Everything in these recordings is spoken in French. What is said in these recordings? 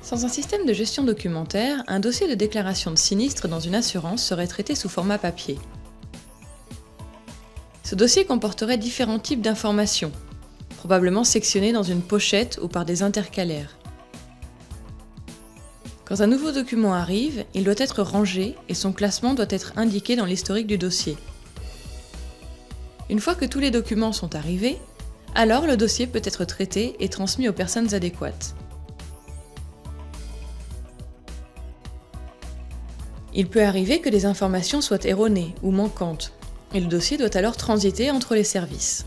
Sans un système de gestion documentaire, un dossier de déclaration de sinistre dans une assurance serait traité sous format papier. Ce dossier comporterait différents types d'informations, probablement sectionnées dans une pochette ou par des intercalaires. Quand un nouveau document arrive, il doit être rangé et son classement doit être indiqué dans l'historique du dossier. Une fois que tous les documents sont arrivés, alors le dossier peut être traité et transmis aux personnes adéquates. Il peut arriver que des informations soient erronées ou manquantes, et le dossier doit alors transiter entre les services.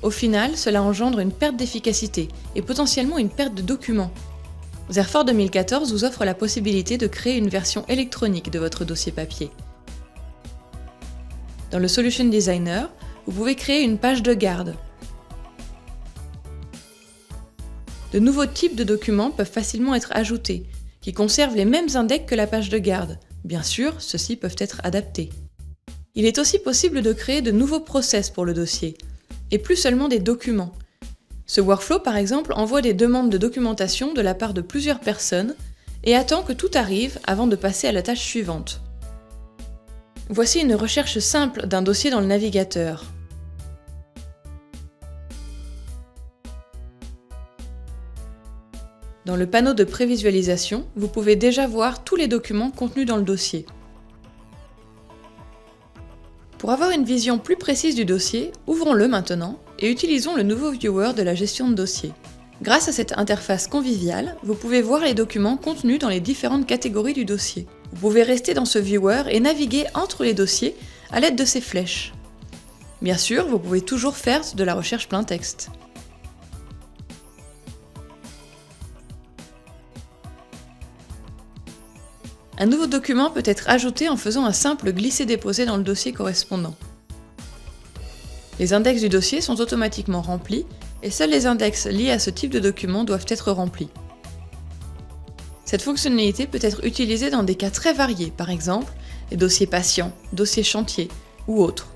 Au final, cela engendre une perte d'efficacité et potentiellement une perte de documents. Zerfort 2014 vous offre la possibilité de créer une version électronique de votre dossier papier. Dans le Solution Designer, vous pouvez créer une page de garde. De nouveaux types de documents peuvent facilement être ajoutés, qui conservent les mêmes index que la page de garde. Bien sûr, ceux-ci peuvent être adaptés. Il est aussi possible de créer de nouveaux process pour le dossier, et plus seulement des documents. Ce workflow, par exemple, envoie des demandes de documentation de la part de plusieurs personnes et attend que tout arrive avant de passer à la tâche suivante. Voici une recherche simple d'un dossier dans le navigateur. Dans le panneau de prévisualisation, vous pouvez déjà voir tous les documents contenus dans le dossier. Pour avoir une vision plus précise du dossier, ouvrons-le maintenant et utilisons le nouveau viewer de la gestion de dossier. Grâce à cette interface conviviale, vous pouvez voir les documents contenus dans les différentes catégories du dossier. Vous pouvez rester dans ce viewer et naviguer entre les dossiers à l'aide de ces flèches. Bien sûr, vous pouvez toujours faire de la recherche plein texte. Un nouveau document peut être ajouté en faisant un simple glisser-déposer dans le dossier correspondant. Les index du dossier sont automatiquement remplis et seuls les index liés à ce type de document doivent être remplis. Cette fonctionnalité peut être utilisée dans des cas très variés, par exemple les dossiers patients, dossiers chantiers ou autres.